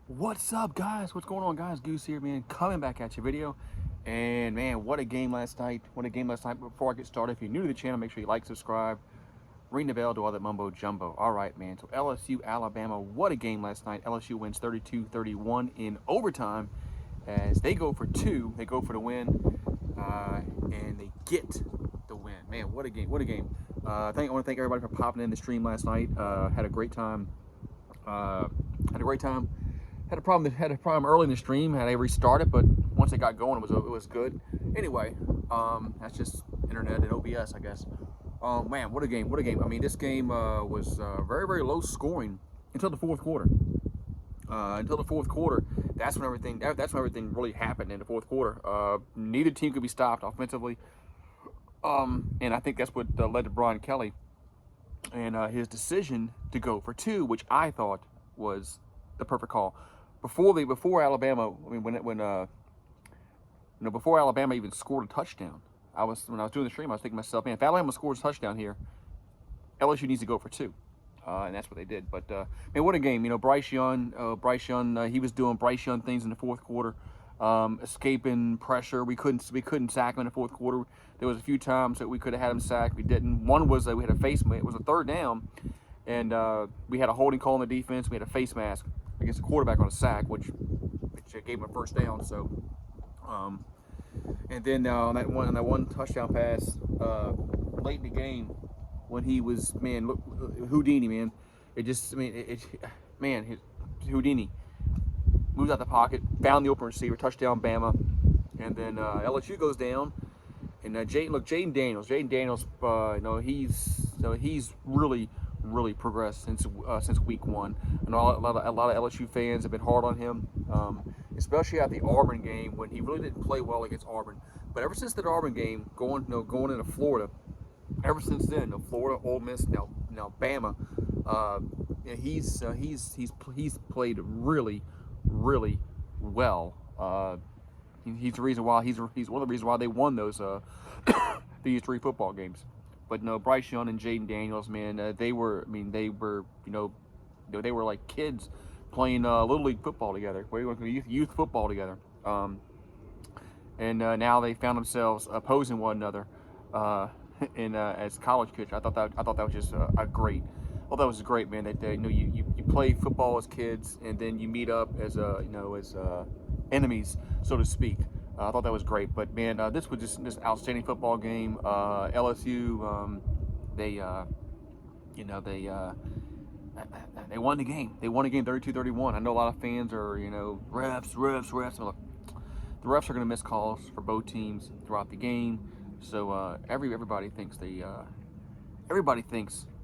What's up, guys? What's going on, guys? Goose here, man. Coming back at your video. And, man, what a game last night. What a game last night. Before I get started, if you're new to the channel, make sure you like, subscribe, ring the bell, do all that mumbo jumbo. All right, man. So, LSU, Alabama. What a game last night. LSU wins 32-31 in overtime as they go for two. They go for the win, and they get the win. Man, what a game. What a game. I want to thank everybody for popping in the stream last night. Had a great time. Had a great time. Had a problem early in the stream. Had to restart it, but once it got going, it was good. Anyway, that's just internet and OBS, I guess. Man, what a game! What a game! I mean, this game was very low scoring until the fourth quarter. That's when everything really happened in the fourth quarter. Neither team could be stopped offensively, and I think that's what led to Brian Kelly and his decision to go for two, which I thought was the perfect call. Before Alabama, I mean, before Alabama even scored a touchdown, when I was doing the stream, I was thinking to myself, man, if Alabama scores a touchdown here, LSU needs to go for two, and that's what they did. But man, what a game! You know, Bryce Young, he was doing Bryce Young things in the fourth quarter, escaping pressure. We couldn't sack him in the fourth quarter. There was a few times that we could have had him sacked. We didn't. One was that we had a face mask. It was a third down, and we had a holding call on the defense. We had a face mask against the quarterback on a sack, which gave him a first down. So, and then on that one touchdown pass late in the game, when he was, man, look, Houdini, man, Houdini moves out the pocket, found the open receiver, touchdown, Bama, and then LSU goes down, and Jaden Daniels, he's really progressed since week one. I know a lot of LSU fans have been hard on him, especially at the Auburn game when he really didn't play well against Auburn. But ever since that Auburn game, going into Florida, ever since then, Florida, Ole Miss, now Bama, he's played really well. He's the reason why he's one of the reasons why they won those these three football games. But no, Bryce Young and Jaden Daniels, man, they were like kids playing little league football together, youth football together. And now they found themselves opposing one another in as college kids. I thought that was just a great. Well, that was great, man. That you play football as kids, and then you meet up as enemies, so to speak. I thought that was great, but man, this was just this outstanding football game. LSU, they won the game. They won the game 32-31. I know a lot of fans are refs. Look, the refs are going to miss calls for both teams throughout the game, so everybody thinks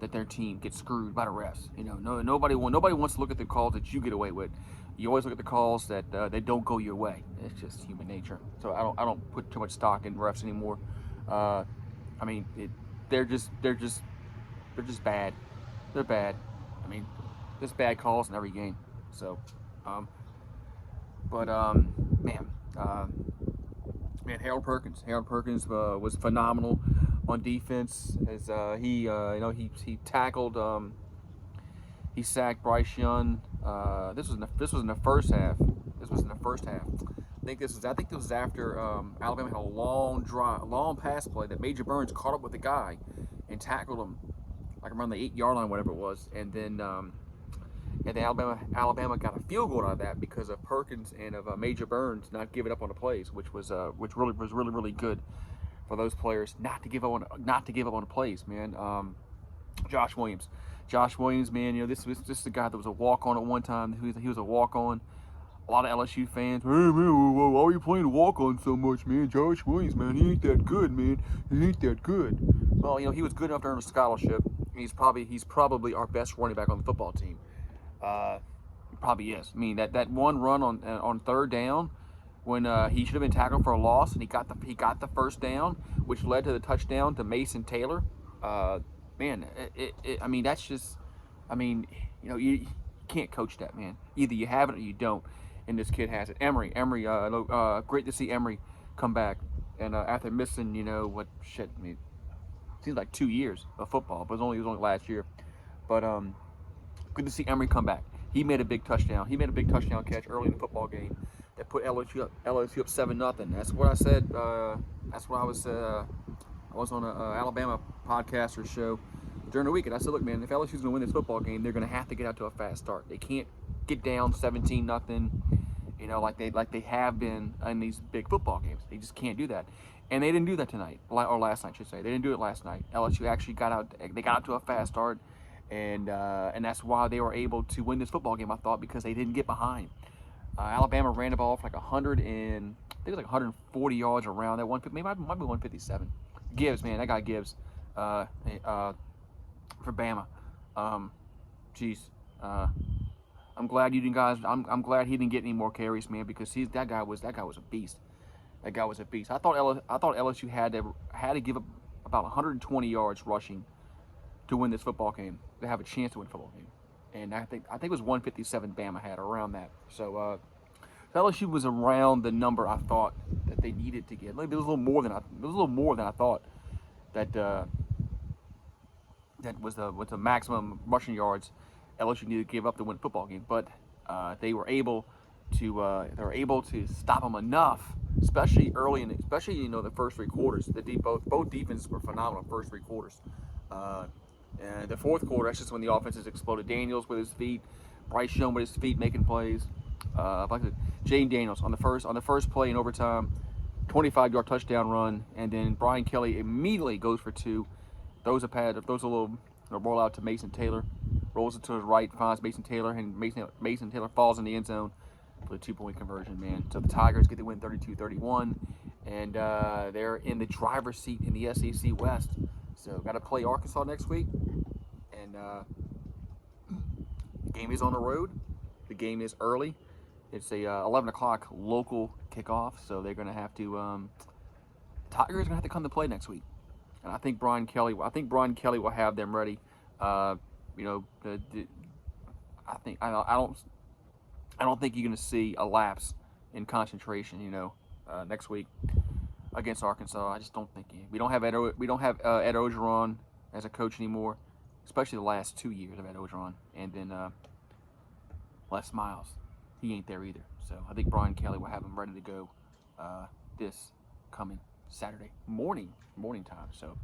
that their team gets screwed by the refs. Nobody wants to look at the calls that you get away with. You always look at the calls that they don't go your way. It's just human nature. So I don't put too much stock in refs anymore. I mean, they're just bad. They're bad. I mean, there's bad calls in every game. So, man, Harold Perkins was phenomenal on defense as he tackled. He sacked Bryce Young. This was in the first half. I think this was after Alabama had a long pass play that Major Burns caught up with the guy and tackled him like around the 8-yard line, whatever it was, and then Alabama got a field goal out of that because of Perkins and of Major Burns not giving up on the plays, which was really good for those players not to give up on the plays, man. Josh Williams, man, this is the guy that was a walk-on at one time. He was a walk-on. A lot of LSU fans, hey man, why are you playing the walk-on so much, man? Josh Williams, man, he ain't that good, man. He ain't that good. Well, he was good enough to earn a scholarship. He's probably our best running back on the football team. He probably is. I mean, that one run on third down when he should have been tackled for a loss, and he got the first down, which led to the touchdown to Mason Taylor. Man, I mean, that's just, I mean, you can't coach that, man. Either you have it or you don't, and this kid has it. Emory, great to see Emory come back, and after missing, I mean, it seems like 2 years of football, but it was only last year. But good to see Emory come back. He made a big touchdown. He made a big touchdown catch early in the football game that put LSU up 7-0. That's what I said. That's what I was. I was on a Alabama podcaster show during the week, and I said, look, man, if LSU's going to win this football game, they're going to have to get out to a fast start. They can't get down 17-0, you know, like they have been in these big football games. They just can't do that, and they didn't do that tonight, or last night, I should say. They didn't do it last night. LSU actually got out. They got out to a fast start, and that's why they were able to win this football game. I thought because they didn't get behind. Alabama ran the ball for like 100 and I think it was like 140 yards around that one. Maybe might be 157. Gibbs, man, that guy Gibbs, for Bama. Jeez, I'm glad you didn't guys. I'm glad he didn't get any more carries, man, because that guy was a beast. That guy was a beast. I thought LSU had to give up about 120 yards rushing to win this football game, to have a chance to win a football game. And I think it was 157 Bama had, around that. So LSU was around the number I thought that they needed to get. Maybe it was a little more than I thought that that was the maximum rushing yards LSU needed to give up to win a football game. But they were able to stop them enough, especially early in, especially the first three quarters. Both defenses were phenomenal first three quarters. And the fourth quarter, that's just when the offenses exploded. Daniels with his feet, Bryce Young with his feet making plays. Jane Daniels on the first play in overtime, 25-yard touchdown run, and then Brian Kelly immediately goes for two. Throws a little rollout to Mason Taylor, rolls it to his right, finds Mason Taylor, and Mason Taylor falls in the end zone for a 2-point conversion, man. So the Tigers get the win 32-31, and they're in the driver's seat in the SEC West. So got to play Arkansas next week, and the game is on the road. The game is early. It's a 11 o'clock local kickoff, so they're going to have to. Tigers are going to have to come to play next week, and I think Brian Kelly will have them ready. I don't think you're going to see a lapse in concentration. Next week against Arkansas, I just don't think we don't have Ed Orgeron as a coach anymore, especially the last 2 years of Ed Orgeron, and then Les Miles, he ain't there either. So I think Brian Kelly will have him ready to go this coming Saturday morning time. So,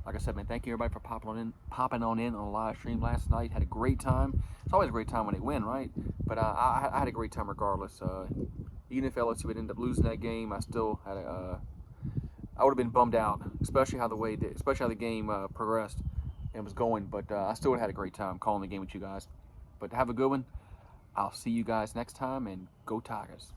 like I said, man, thank you everybody for popping on in on a live stream last night. Had a great time. It's always a great time when they win, right? But I had a great time regardless. Even if LSU would end up losing that game, I still had I would have been bummed out, especially how the game progressed and was going. But I still would have had a great time calling the game with you guys. But have a good one. I'll see you guys next time, and go Tigers.